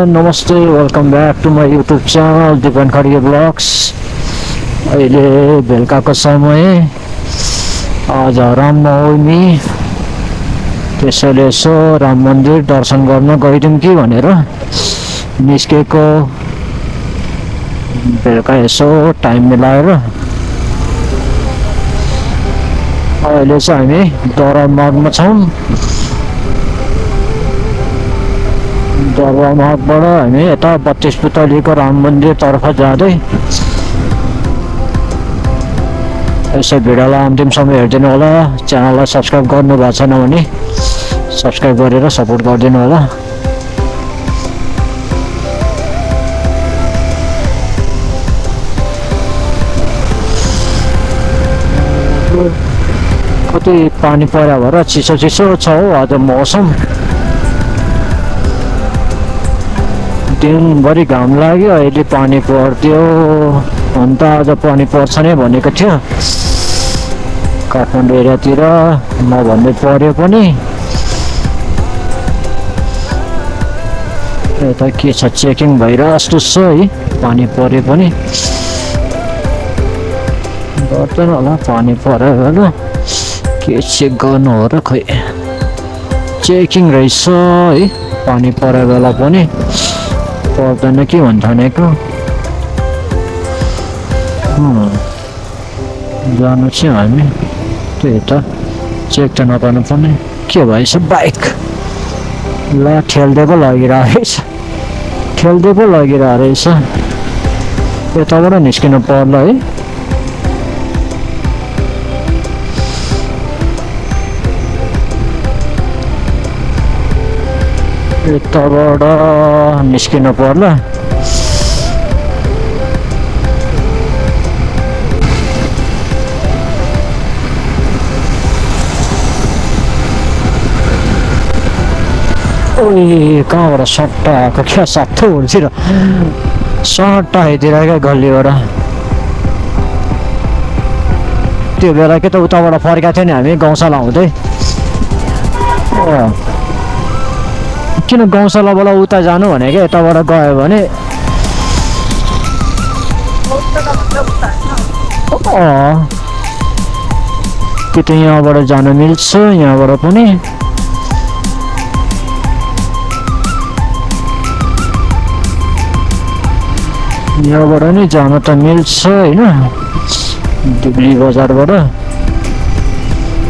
नमस्ते welcome back to my YouTube channel Dipan Khadge vlogs. अहिले बेलुकाको समय आज रामनवमी, त्यसैले यसो राम मन्दिर दर्शन गर्न गइदिउँ कि भनेर निस्केको। बेलुका यसो टाइम मिलाएर अहिले चाहिँ हामी दरबारमा छौँ। दरबारमार्गबाट हामी यता 32 पुतलीको राम मन्दिरतर्फ जाँदै यसो भिडियोलाई अन्तिमसम्म हेरिदिनु होला। च्यानललाई सब्सक्राइब गर्नु भएको छैन भने सब्सक्राइब गरेर सपोर्ट गरिदिनु होला। कति पानी पर्या भएर चिसो चिसो छ हो आज मौसम। दिनभरि घाम लाग्यो, अहिले पानी पर्दियो। अन्त आज पानी पर्छ नै भनेको थियो। काठमाडौँ एरियातिर नभन्दै पर्यो पनि। यता के छ चेकिङ भइरहेको जस्तो छ है। पानी पर्यो पनि गर्दैन होला, पानी पर्यो होला के चेक गर्नु हो र, खै चेकिङ रहेछ है। पानी परेको बेला पनि पर्दैन कि भन्छ भनेको। जानु चाहिँ हामी त्यही त चेक त नगर्नु पर्ने। के भएछ बाइक ला ठेल्दै पो लगिरहेछ, ठेल्दै पो लगिरहेको रहेछ। यताबाट निस्किनु पर्ला है। यताबाट निस्किनु पर्ला। ओइ कहाँबाट सट्टा आएको क्या, साथो हुन्थ्यो र सट्टा आइदिएर क्या गल्लीबाट। त्यो बेला के त उताबाट फर्काएको थियो नि हामी गौशाला हुँदै। किन गौशालाबाट उता जानु भने क्या, यताबाट गयो भने कि त यहाँबाट जानु मिल्छ, यहाँबाट पनि यहाँबाट नि जानु त मिल्छ होइन, दुब्ली बजारबाट।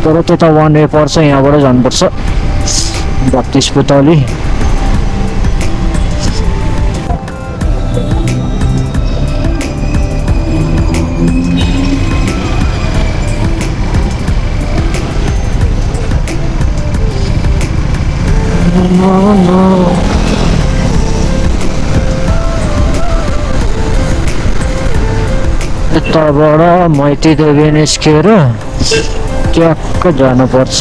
तर त्यता वान वे पर्छ, यहाँबाट जानुपर्छ 32 पुतली। यताबाट मैती देवी निस्केर ट्याक्क जानुपर्छ।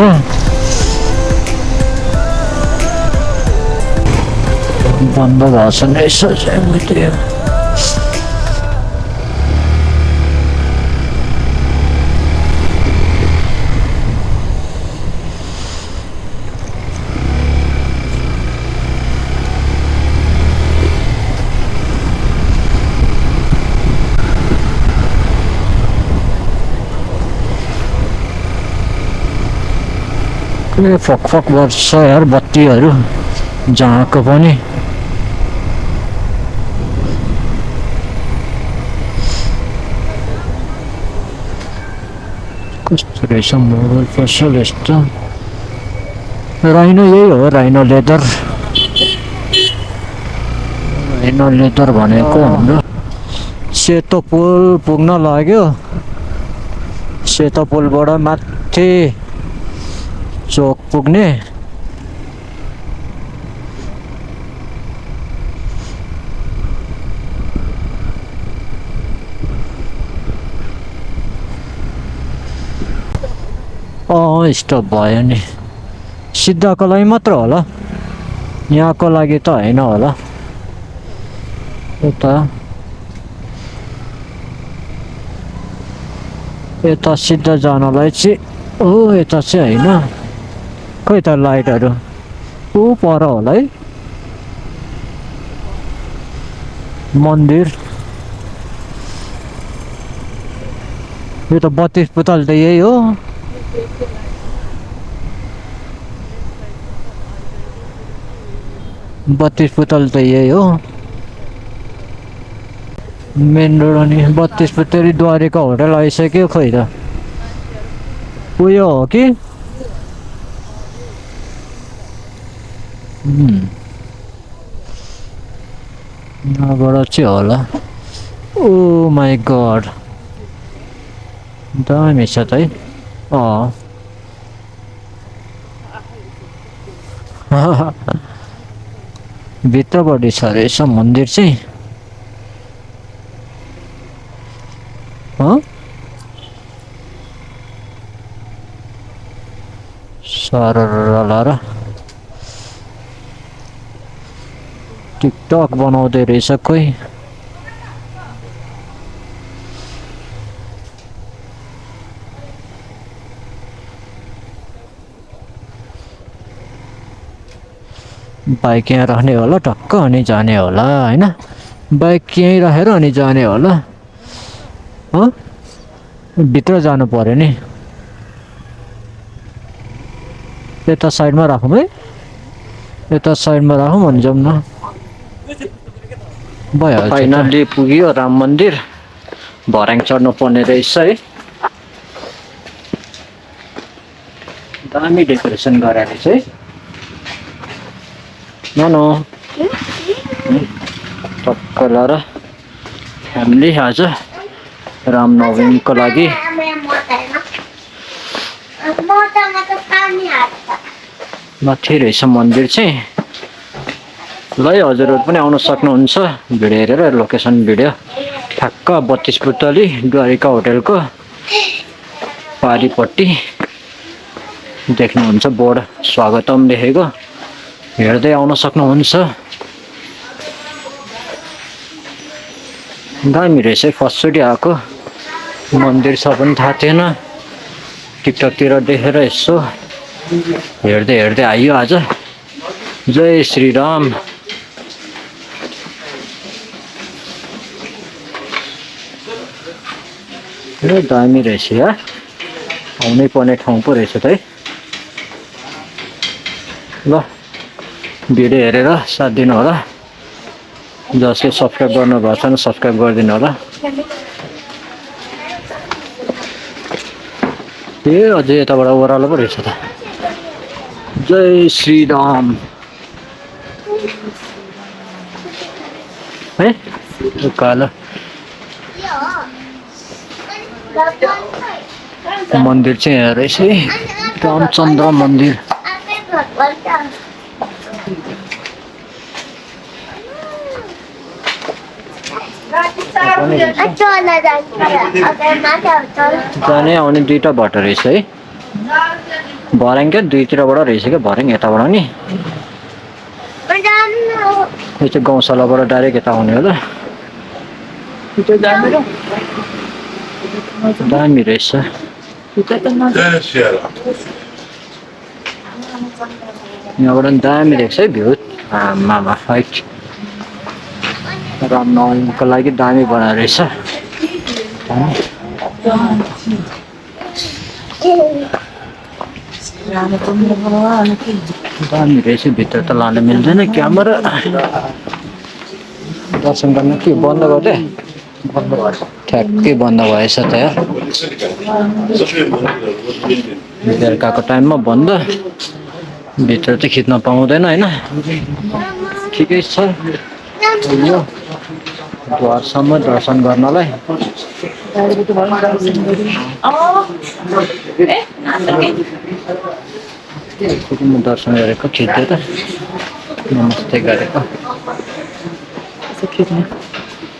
बन्द भएको छ नि यसो चाहिँ। फकफक गर्छ यार बत्तीहरू जहाँको पनि। कस्तो रहेछ मोबाइल पसल यस्तो। राइनो यही हो, राइनो लेदर। राइनो लेदर भनेको हाम्रो सेतो पुल पुग्न लाग्यो। सेतो पुलबाट माथि चोक पुग्ने। स्टप भयो नि। सिद्धाको लागि मात्र होला, यहाँको लागि त होइन होला। यता सिद्धा जानलाई चाहिँ यता चाहिँ होइन। खै त लाइटहरू पर होला है। मन्दिर यो त 32 बुटल त यही हो। बत्तीस बुटल त यही हो मेन रोड। अनि 32 बुटली द्वारिका होटल आइसक्यो खोइ त उयो हो कि यहाँबाट चाहिँ होला। ओ माई गड दामी छ त है। भित्रपट्टि छ रहेछ मन्दिर चाहिँ। सरर टिकटक बनाउँदै रहेछ कोही। बाइक यहाँ राख्ने होला टक्क अनि जाने होला हैन। बाइक यहीँ राखेर अनि जाने होला। भित्र जानु पर्यो नि। यता साइडमा राखौँ है। यता साइडमा राखौँ अनि जाउँ न। भइहाल्छ। फाइनल्ली पुग्यो राम मन्दिर। भर्याङ चढ्नु पर्ने रहेछ है। दामी डेकोरेसन गरेर चाहिँ नो टक्क लाएर फ्यामिली आज रामनवमीको लागि माथि रहेछ मन्दिर चाहिँ। ल है हजुरहरू पनि आउन सक्नुहुन्छ भिडियो हेरेर लोकेसन भिडियो ठ्याक्क 32 बुटली द्वारिका होटेलको पारिपट्टि देख्नुहुन्छ बोर्ड स्वागतम लेखेको हेर्दै आउन सक्नुहुन्छ। दामी रहेछ फर्स्टचोटि आएको मन्दिर छ पनि थाहा थिएन। टिकटकतिर देखेर यसो हेर्दै आइयो आज। जय श्रीराम। दामी रहेछ यार आउनै पर्ने ठाउँ पो रहेछ त है। ल भिडियो हेरेर साथ दिनु होला। जसले सब्सक्राइब गर्नुभएको छैन सब्सक्राइब गरिदिनु होला। अझै यताबाट ओह्रालो पो रहेछ त। जय श्रीराम है उकालो मन्दिर चाहिँ यहाँ रहेछ है। रामचन्द्र मन्दिर। जाने आउने दुईटा बाटो रहेछ है। भर्याङ क्या दुईतिरबाट रहेछ क्या। भर्याङ यताबाट नि यो चाहिँ गौशालाबाट डाइरेक्ट यता आउने होला। दामी रहेछ। यहाँबाट पनि दामी रहेछ है भ्यू। आमामा फाइट रामनवमीको लागि दामी बनाएर रहेछ। दामी रहेछ। भित्र त लान मिल्दैन क्यामेरा। दर्शन गर्न के बन्द गर्दै ठ्याक्कै बन्द भएछ त यार। बेलुकाको टाइममा बन्द। भित्र चाहिँ खिच्न पाउँदैन होइन। ठिकै छ यो द्वारसम्म दर्शन गर्नलाई। दर्शन गरेको खिच्दै त नमस्ते गरेको खिच्ने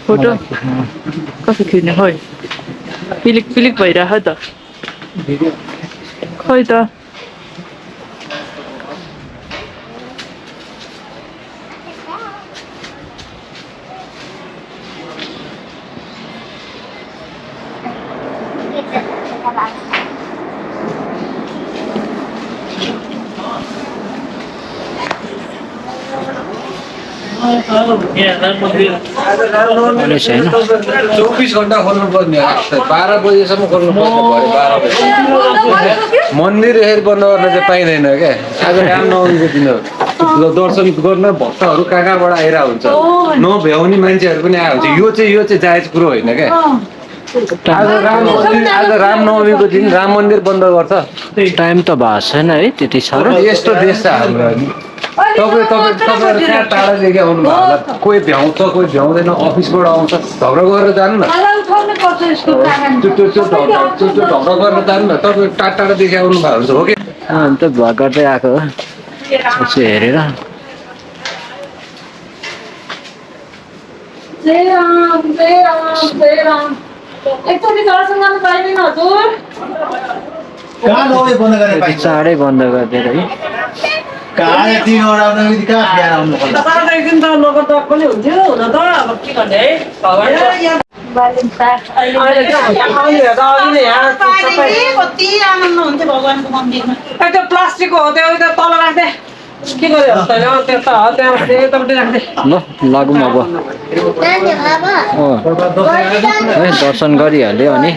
फोटो कसो खिच्ने खोइ पिलिक पिलिक भइरह त खोइ त। अनि छैन 24 घण्टा खोल्नु पर्ने 12 बजेसम्म खोल्नु पर्ने भयो 12 बजे मन्दिर यसरी बन्द गर्न चाहिँ पाइँदैन क्या आज रामनवमीको दिन हो दर्शन गर्न भक्तहरू कहाँ कहाँबाट आइरहेको हुन्छ नभ्याउने मान्छेहरू पनि आएको हुन्छ यो चाहिँ जायज कुरो होइन क्या आज रामनवमीको दिन राम मन्दिर बन्द गर्छ टाइम त भएको छैन है त्यति साह्रो यस्तो देश छ हाम्रो तपाईँहरू कहाँ टाढादेखि आउनु भयो होला कोही भ्याउँछ कोही भ्याउँदैन अफिसबाट आउँछ झगडा गरेर जानु न त्यो झगडा गरेर जानु न तपाईँ टाढादेखि आउनु भएको हुन्छ हो कि अन्त भ्लग गर्दै आएको हो यसो हेरेर चाँडै बन्द गरिदिएर है प्लास्टिक हो त्यो तल राख्दै के गर्यो ल लागौँ अब है दर्शन गरिहाल्यो अनि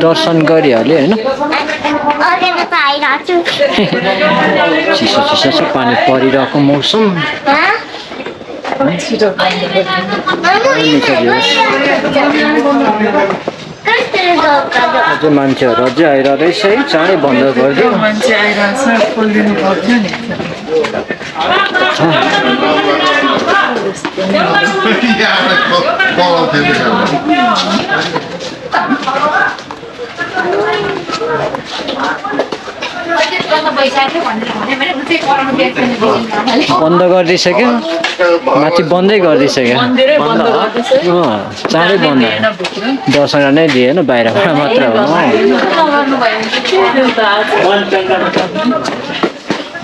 दर्शन गरिहाल्यो होइन चिसो चिसो छ पानी परिरहेको मौसम अझै मान्छेहरू अझै आइरहेको रहेछ है चाँडै बन्द गरिदियो मान्छे आइरहेछ खोलिदिनु पर्थ्यो नि बन्द गरिदिइसक्यो माथि बन्दै गरिदिइसक्यो चाँडै बन्द दर्शन नै दिएन बाहिरबाट मात्र हो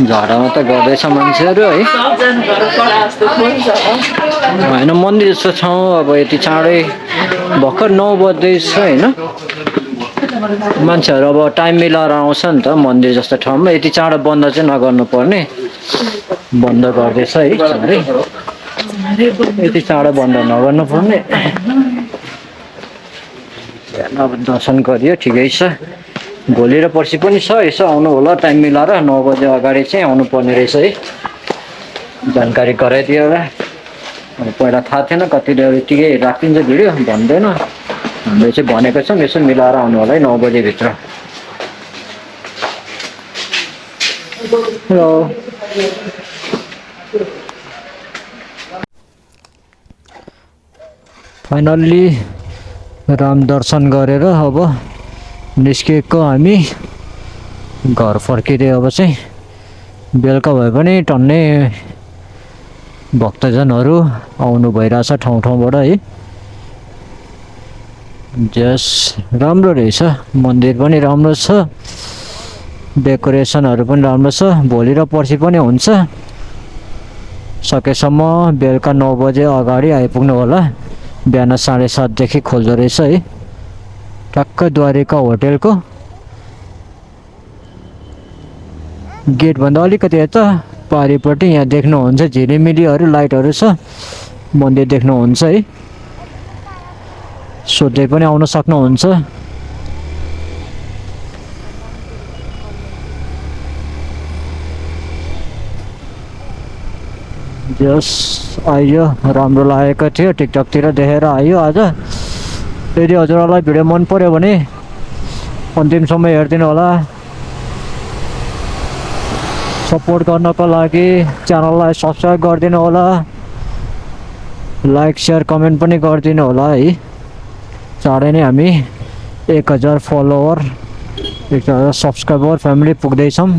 झडामा त गर्दैछ मान्छेहरू है होइन मन्दिर जस्तो ठाउँ अब यति चाँडै भर्खर 9 बज्दैछ होइन मान्छेहरू अब टाइम मिलाएर आउँछ नि त मन्दिर जस्तो ठाउँमा यति चाँडो बन्द चाहिँ नगर्नु पर्ने बन्द गर्दैछ है चाँडै यति चाँडो बन्द नगर्नु पर्ने अब दर्शन गरियो ठिकै छ भोलि र पर्सि पनि छ यसो आउनु होला टाइम मिलाएर 9 बजे अगाडि चाहिँ आउनु पर्ने रहेछ है जानकारी गराइदियो होला पहिला थाहा थिएन कतिले यतिकै राखिदिन्छ भिडियो भन्दैन हामीले चाहिँ भनेको छौँ यसो मिलाएर आउनु होला है 9 बजेभित्र हेलो फाइनल्ली राम दर्शन गरेर अब निस्केको हामी घर फर्किँदै अब चाहिँ बेलुका भए पनि टन्नै भक्तजनहरू आउनु भइरहेछ ठाउँ ठाउँबाट है जस राम्रो रहेछ मन्दिर पनि राम्रो छ डेकोरेसनहरू पनि राम्रो छ भोलि र पर्सि पनि हुन्छ सकेसम्म बेलुका 9 बजे अगाडि आइपुग्नु होला बिहान 7:30 देखि खोल्दो रहेछ है टक्क द्वारिका होटेलको गेटभन्दा अलिकति यता पारिपट्टि यहाँ देख्नुहुन्छ झिलिमिलीहरू लाइटहरू छ मन्दिर देख्नुहुन्छ है सोध्दै पनि आउन सक्नुहुन्छ जस आइयो राम्रो लागेको थियो टिकटकतिर देखेर आयो आज यदि हजुरहरूलाई भिडियो मन पर्यो भने अन्तिमसम्म हेरिदिनु होला सपोर्ट गर्नको लागि च्यानललाई सब्सक्राइब गरिदिनु होला लाइक सेयर कमेन्ट पनि गरिदिनु होला है चाँडै नै हामी 1000 फलोवर 1000 सब्सक्राइबर फ्यामिली पुग्दैछौँ